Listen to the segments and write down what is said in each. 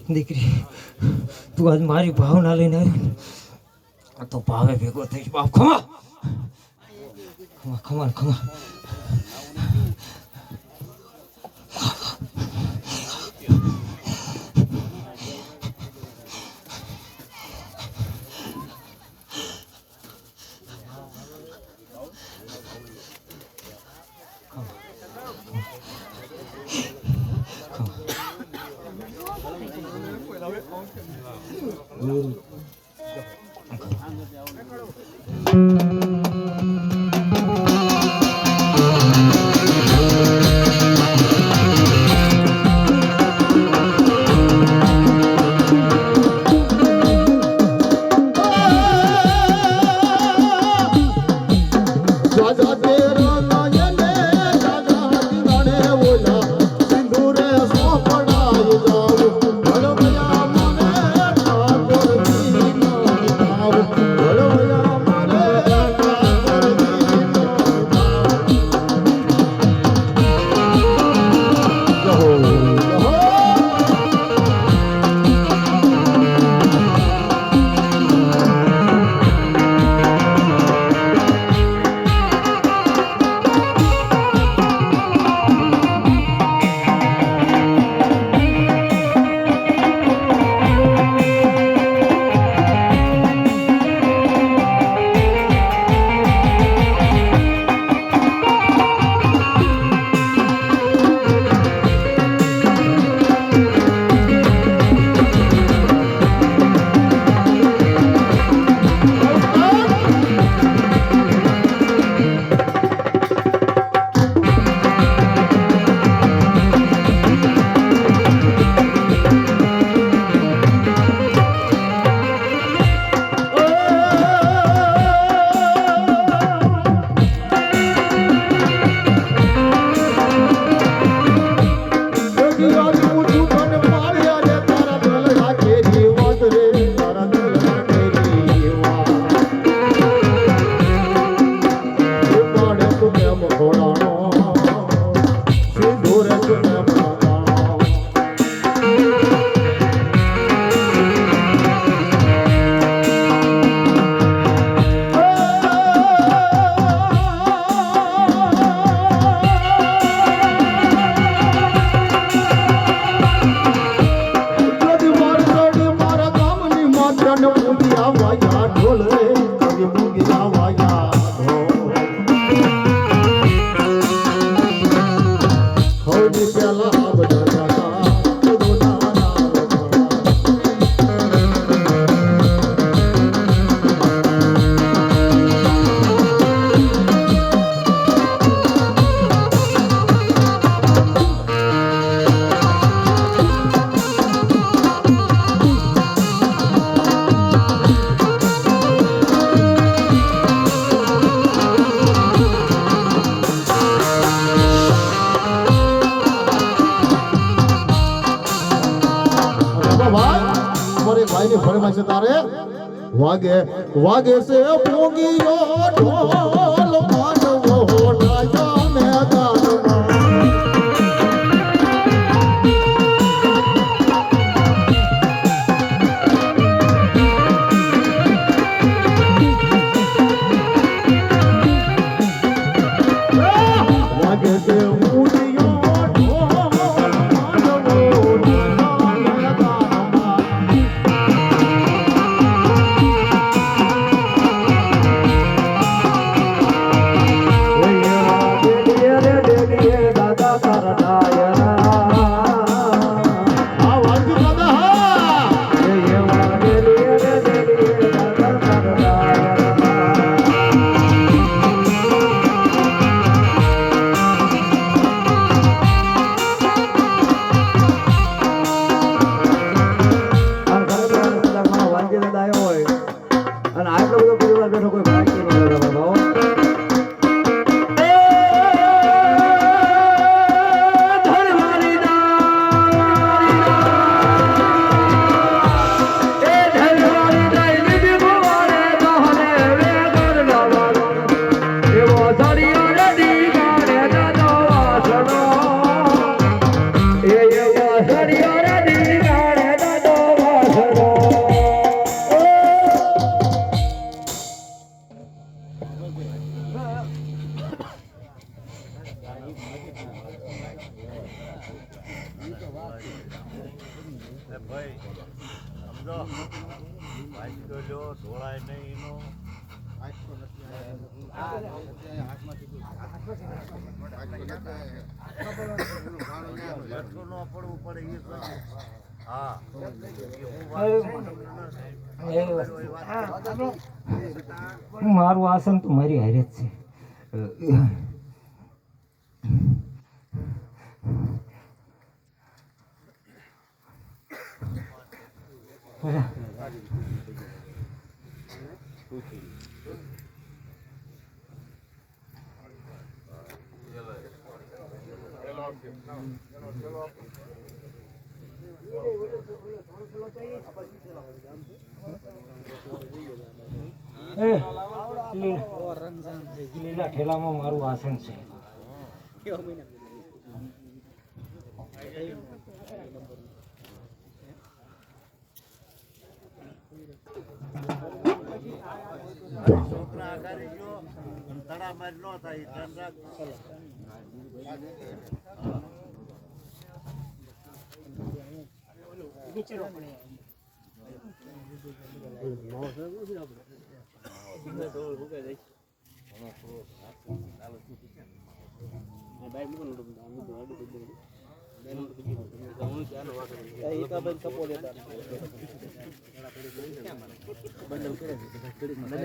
દીકરી તું આજ મારી ભાવના લઈને આવી તો ભાવે ભેગો થઈશ બાપ. ખમા ખમા ખમા ખમા વાગે વાગે સે પોગીયો ઢોલ માનવો ડાયા મેદાનમાં વાગે સે ઉડિયો ઢોલ માનવો આ વાલજી દાદા હા અને આટલો બધો પરિવાર બેઠો કોઈ બાકી ન રહે બાબા ભાઈ સમજો ભાઈ તો જો ઢોળાય નહીં એનો બેઠું ન પડવું પડે એ હા મારું આસન તો મારી હારે જ છે લીલા ઠેલામાં મારું આસન છે છોકરા આગાડી જો તડામાર ન થાય ધ્યાન રાખ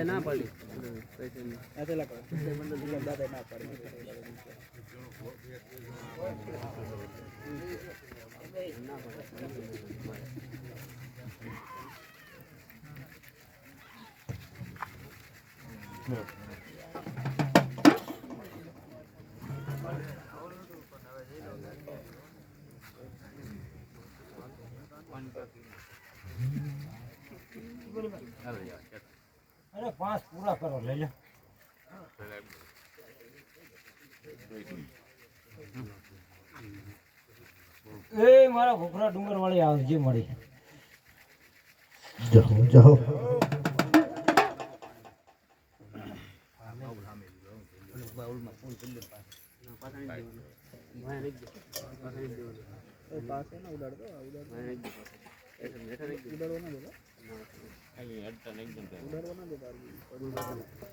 ના પાડી ના પાડી અરે 5 પૂરા કરો લઈ લો એ મારા ભૂખરા ડુંગર વાળી આવજે મળી જાઓ જાઓ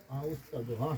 હા ઉસ્તાદ હા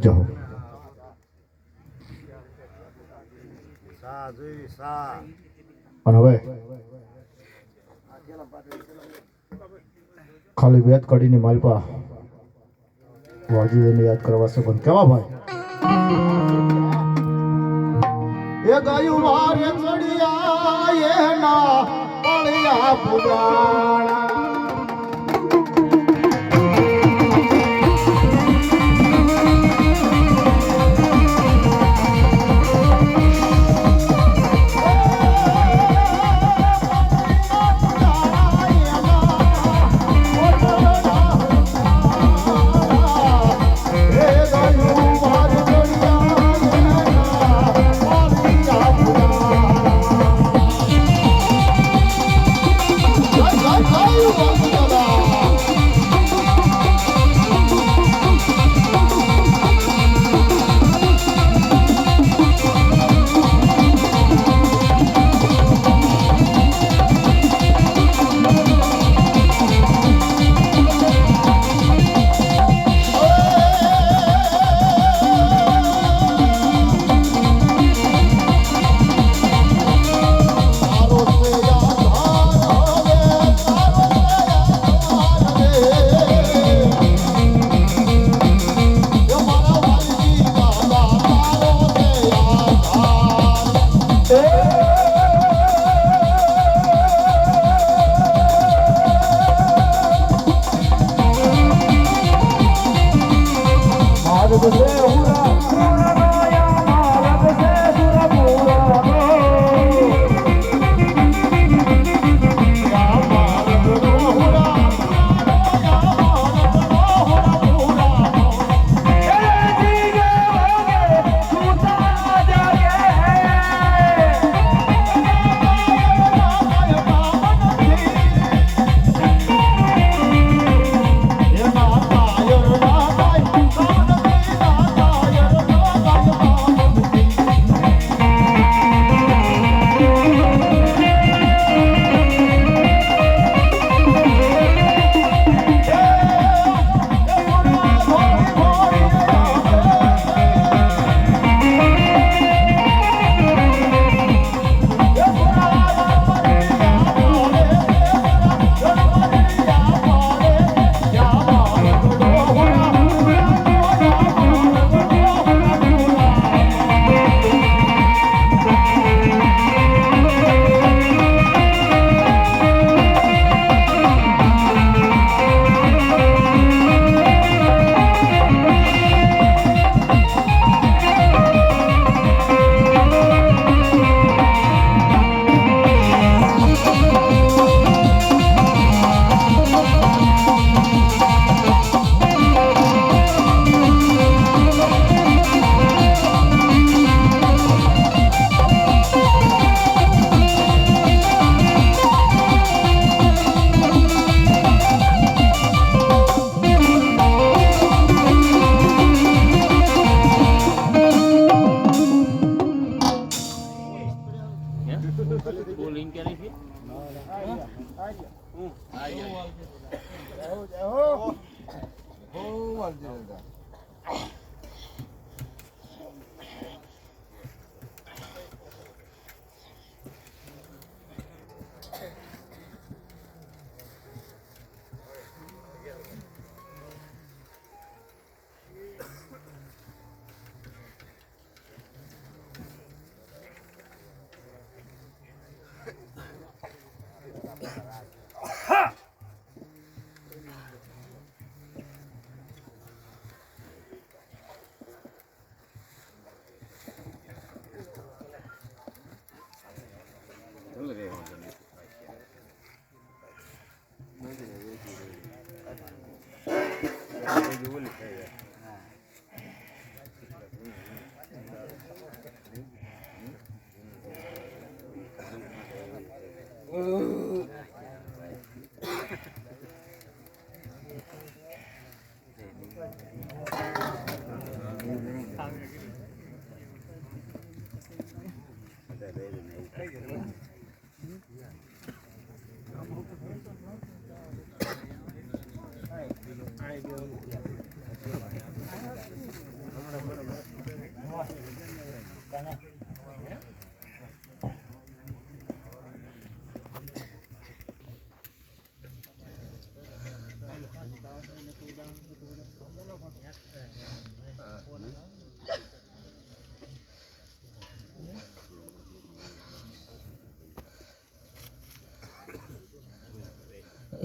જાઓ સા જોઈ સા અને હવે ખાલી વેત કડીની માલપા વાજીને યાદ કરવા છે પણ કેવા ભાઈ એ ગાયું મારે ચડિયા એના પળિયા પુરાણા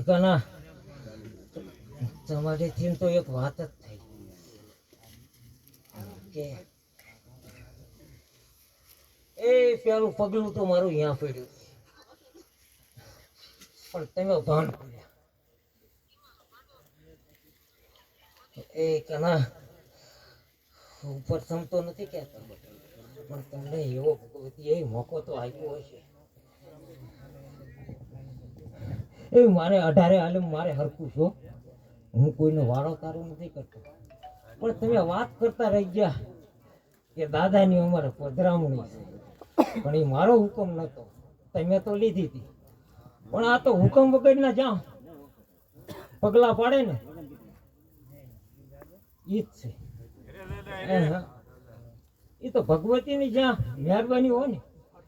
કાના તમારીથી તો એક વાત જ થઈ કે એ પેલું પગલું તો મારું અહીંયા પડ્યું પણ તમે ભાન કર્યા એ કાના ઉપર સમતો નથી કહેતો પણ તમને એવો ભગવતી એ મોકો તો આપ્યો હશે એ મારે 18 આલમ મારે હરખું છો હું કોઈનો વાળો તારો નથી કરતો પણ તમે વાત કરતા રહી ગયા કે દાદાની અમારે પધરામણી છે પણ એ મારો હુકમ નતો તમે તો લીધી હતી પણ આ તો હુકમ વગરના જ્યાં પગલા પાડે ને ઈ જ છે એ તો ભગવતીની જ્યાં મહેરબાની હોય ને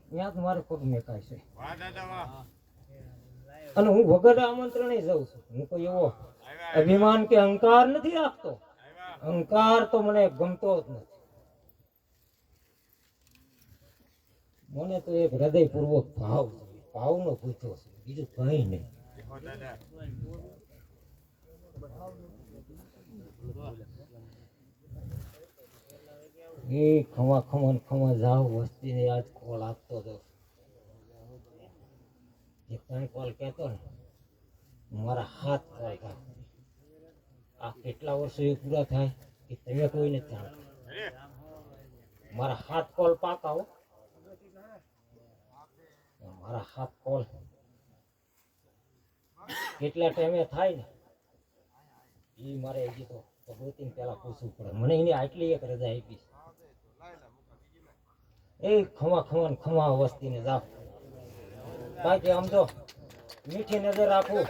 ત્યાં જ મારે પગ મેકાય છે અને હું વગર આમંત્રણે જાઉં છું હું કોઈ એવો અભિમાન કે અહંકાર નથી રાખતો અહંકાર તો મને ગમતો જ નથી મને તો એક હૃદયપૂર્વક ભાવનો પૂછ્યો છે બીજું કઈ નહીં એ ખમા જાવ વસ્તીને આજ કોલ આપતો હતો એક ત્રણ કોલ કહેતો ને મારા હાથ કોલ થાય આ કેટલા વર્ષો એ પૂરા થાય એ તમે કોઈને જાણો મારા હાથ કોલ પાકાવો મારા હાથ કોલ કેટલા ટાઈમે થાય ને એ મારે હજી તો ભગવતીને પેલા પૂછવું પડે મને એની આટલી એક રજા આપી એ ખમા વસ્તીને જાવ બાકી આમ તો મીઠી નજર રાખું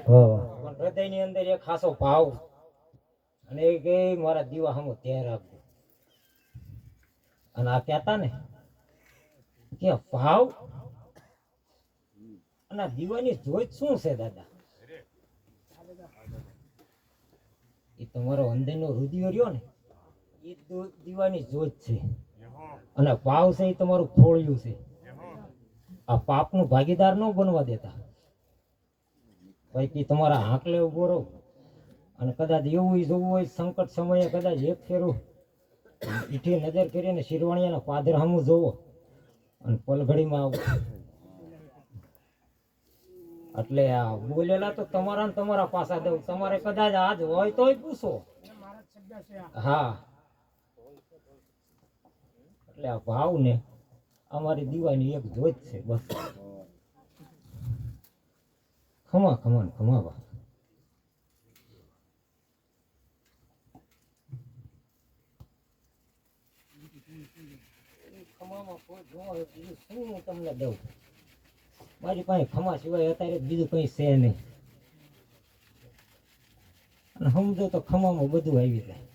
પણ હૃદયની અંદર એક ખાસો ભાવ અને એ કે મારા દીવા હમો ત્યાં રાખજો અને આ કહેતા ને કે ભાવ અને આ દીવાની જોત શું છે દાદા એ તમારો અંદરનો રુધિર રહ્યો ને એ દીવાની જોત છે અને ભાવ છે એ તમારું ખોળ્યું છે આ પાપનું ભાગીદાર ન બનવા દેતા ભાઈ તમારા આંકલે ઉભો રહો અને કદાચ એવું જોવું હોય સંકટ સમયે કદાચ એક ફેરું ઈઠી નજર કરીને શિરવાણિયાના પાદર સામું જોવો અને પલઘડીમાં આવો એટલે આ બોલેલા તો તમારા ને તમારા પાસા દઉં તમારે કદાચ આજ હોય તોય પૂછો હા એટલે આ ભાવ ને અમારી દીવાની એક જોત છે બસ ખમા બા શું હું તમને દઉં મારી પાસે ખમા સિવાય અત્યારે બીજું કઈ છે નહીં અને સમજો તો ખમામાં બધું આવી જાય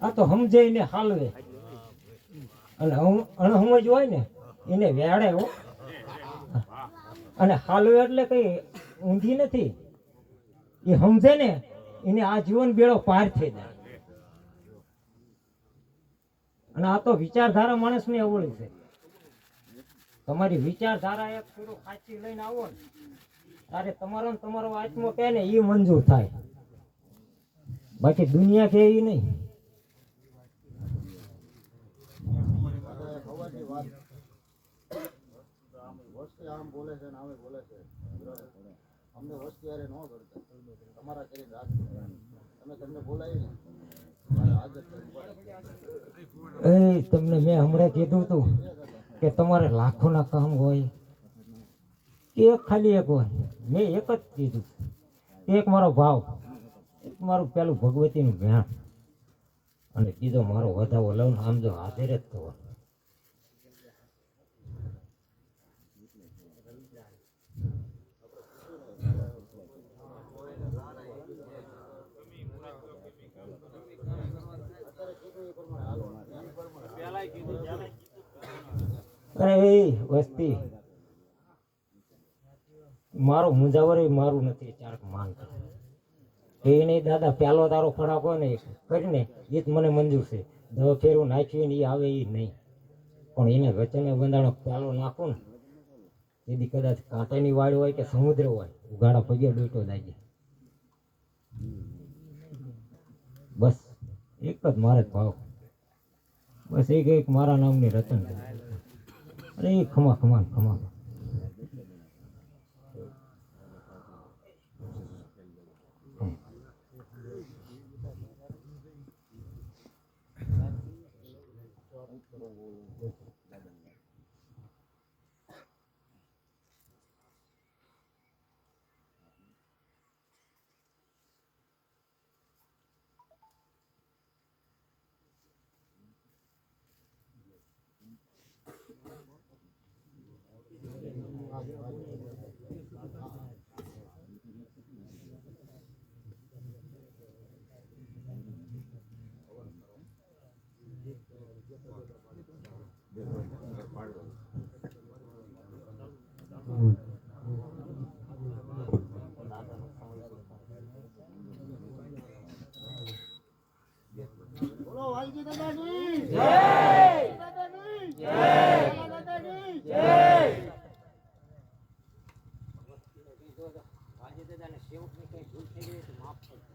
આ તો સમજાઈને હાલવે અને અણહમજ હોય ને એને વેડે હો અને હાલવે એટલે કઈ ઊંધી નથી એ સમજે ને એને આ જીવન બેડો પાર થઈ જાય અને આ તો વિચારધારા માણસને અવળી છે તમારી વિચારધારા એક પૂરો ખાંચી લઈને આવો ને ત્યારે તમારો આત્મો કહે ને એ મંજૂર થાય બાકી દુનિયા કે એ નહીં વસ્તી આમ બોલે છે ને આમે બોલે છે અમને વસ્તી અરે ન કરતા તમારા કરી રાત તમે તમને બોલાવી એ તમને મેં હમણાં કીધું હતું કે તમારે લાખોના કામ હોય એક ખાલી એક હોય મેં એક જ કીધું એક મારો ભાવ એક મારું પેલું ભગવતીનું જ્ઞાન અને બીજો મારો વધાવો લઉં આમ જો હાજર જ થવો અરે એ વસ્તી મારો મુંજાવર મારું નથી ચારક માન એ નહીં દાદા પ્યાલો તારો ખરાબ હોય ને કરીને એ જ મને મંજૂર છે દવા ફેરવું નાખ્યું ને એ આવે એ નહીં પણ એને વચને બંધાણો પ્યાલો નાખું ને એથી કદાચ કાંટાની વાડ હોય કે સમુદ્ર હોય ઉઘાડા પગે ડોટો લાગે બસ એક જ મારે ભાવ બસ એક મારા નામની રતન અરે ખમા ખમા ખમા બોલો વાલજી દાદાજી જય દાદાજી જય દાદાજી જય આજે દાદાને સેવકની કઈ ભૂલ થઈ ગઈ તો માફ કરજો